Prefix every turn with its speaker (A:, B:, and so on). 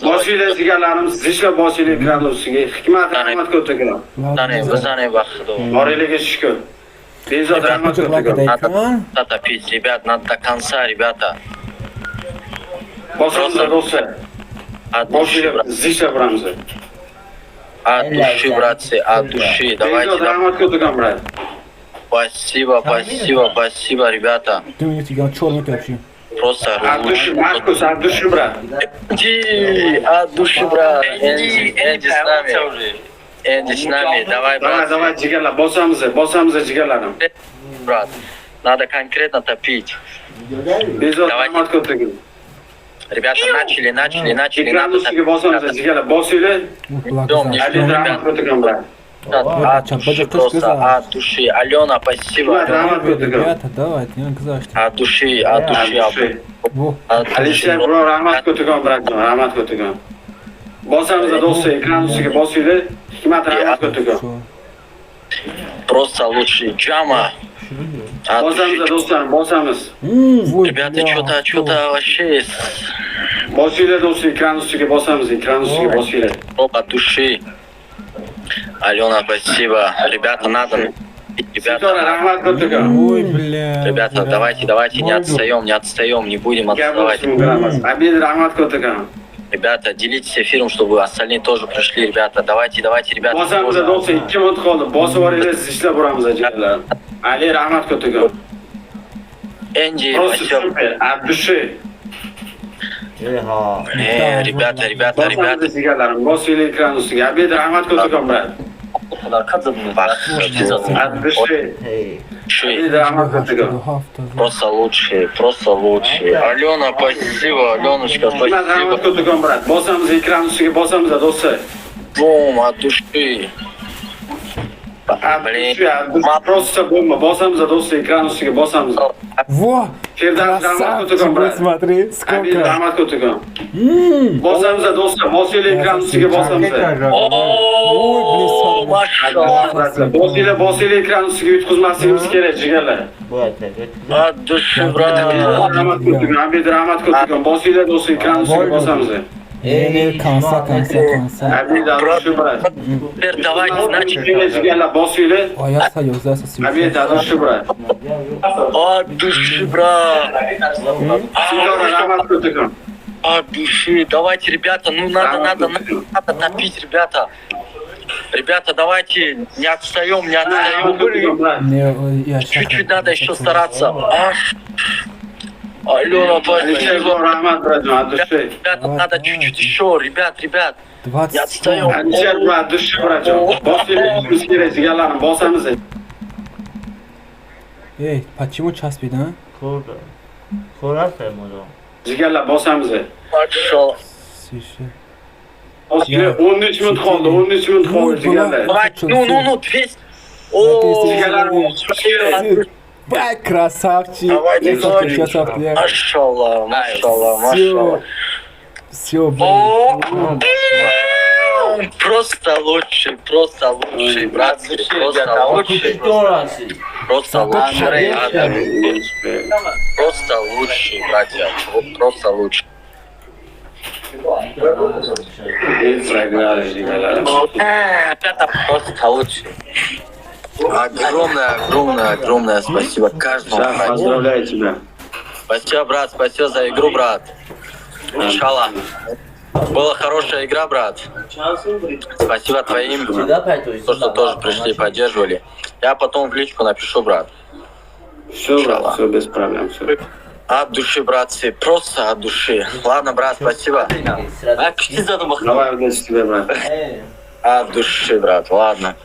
A: Boshinglar sigalarimiz zishla boshinglar ekranlar ustiga. Hikmat rahmat ko'tagan.
B: Bizane vaqtida.
A: Moraliga shukr. Bezod rahmat ko'tagan.
B: Надо пить, ребят, надо до конца, ребята.
A: Boshinglar do'stlar.
B: От души,
A: Boshinglar zishla buramiz.
B: от души, братцы, от души. Давайте.
A: Bezod rahmat ko'tagan, brat.
B: Спасибо, спасибо, спасибо, ребята.
C: Ты мне тебя черный вообще.
B: Просто
A: Abdushi, Markus, Abdushi, brat.
B: Энди, от души, брат. Энди с нами. Энди с нами. Давай, брат.
A: Давай, jigarlar, bosamiz jigarlarim.
B: Брат, надо конкретно топить.
A: Bezod
B: Давайте.
A: rahmat ko'tagan.
B: Ребята, начали.
A: Ekran
B: Надо
A: ustiga
B: топить.
A: bosamiz jigarlar. Bosinglar.
B: Идем, не
A: Ali
B: ждем,
A: rahmat
B: ребят.
A: ko'tagan, brat.
B: От души, просто от души. Алена, спасибо.
A: Hikmat rahmat ko'tagan.
C: Ребята, давайте, я казалось, что...
B: От души, от души.
C: Во.
B: От
A: Alisher
B: души.
A: bro, rahmat ko'tagan, bratjon, rahmat ko'tagan. Bosamiz do'stlar, ekran ustiga bosinglar. Hikmat rahmat ko'tagan.
C: Что?
B: Просто лучший. Джама. От
A: Bosamiz
B: души.
A: do'stlar, bosamiz.
C: Ой,
B: Ребята,
C: бля,
B: что-то вообще
A: Bosinglar do'stlar, ekran ustiga bosamiz, ekran ustiga bosinglar.
B: от души. Алена, спасибо. Ребята, надо.
A: Sitora,
B: Ребята,
A: rahmat ko'tagan.
C: Ой, бля.
B: ребята, давайте, не отстаем, не будем
A: Gap
B: отставать.
A: bo'lsin, bilamiz. Abid rahmat ko'tagan.
B: Ребята, делитесь эфиром, чтобы остальные тоже пришли, ребята. Давайте, ребята.
A: Bosamiz do'stlar, 2 minut qoldi. Bosib olinglar, zishlab boramiz jigarlar. Ali rahmat ko'tagan.
B: Энди,
A: Просто
B: спасибо.
A: super. Abdushi.
B: Ребята.
A: Bosamiz jigarlarim, bosinglar ekran ustiga. Abid rahmat ko'tagan, brat. Abdushi. Abid rahmat ko'tagan.
B: Просто лучшие. Алена, спасибо. Аленочка,
A: Hikmat rahmat
B: спасибо.
A: ko'tagan, brat. Bosamiz ekran ustiga, bosamiz do'stlar.
B: Бум, от души.
A: Abdushi, просто bomba. Bosamiz do'stlar, ekran ustiga bosamiz.
C: Во.
A: Firdavs rahmat
C: Красавчик,
A: ko'tagan,
C: вот
A: brat.
C: смотри,
A: Abid
C: сколько.
A: rahmat ko'tagan. Bosamiz do'stlar, bosinglar ekran ustiga bosamiz.
C: Ой, блин,
A: Bosinglar ekran ustiga yutqizmasligimiz kerak, jigarlar.
B: От души, брат.
A: Rahmat ko'tagan, Abid rahmat ko'tagan. Bosinglar do'stlar, ekran ustiga bosamiz.
C: Kansa.
A: Abid adushu, brat.
B: Теперь давайте, значит.
A: Jigarlar, bosinglar.
C: Ой, я союзался с
A: Abid adushu, brat.
B: От души, брат.
A: Sitora, rahmat ko'tagan.
B: От души. Давайте, ребята, ну надо топить, ребята. Ребята, давайте, не отстаем. Чуть-чуть надо еще стараться. Алена, спасибо.
A: Rahmat, bratjon, adushu.
B: Ребята, надо чуть-чуть еще. Ребят.
C: 20
B: Не отстаем.
A: Alisher brat, adushu, bratjon. Bosinglar kerak, jigarlarim, bosamiz.
C: Эй, почему час бит, а?
A: Jigarlar, bosamiz.
B: Машаллах.
C: Слушай.
A: Bosinglar 13 minut qoldi, 13 minut qoldi, jigarlar.
B: Давайте, ну, 200. О,
A: Jigarlarim,
C: Бай, красавчик.
B: Давайте, давайте.
C: Красавчик.
B: Машаллах.
C: Все, блин.
B: О, просто лучший, братцы, просто лучший, братья, просто лучший.
A: Проиграли, jigarlarim.
B: Это просто лучший. Огромное спасибо каждому.
A: Поздравляю тебя.
B: Спасибо, брат, спасибо за игру, брат. Иншаллах. Была хорошая игра, брат. Спасибо твоим, то, что тоже пришли, поддерживали. Я потом в личку напишу, брат.
A: Все, брат, все без проблем, все.
B: От души, братцы, просто от души. Ладно, брат, спасибо.
A: Давай, удачи тебе, брат.
B: От души, брат, ладно.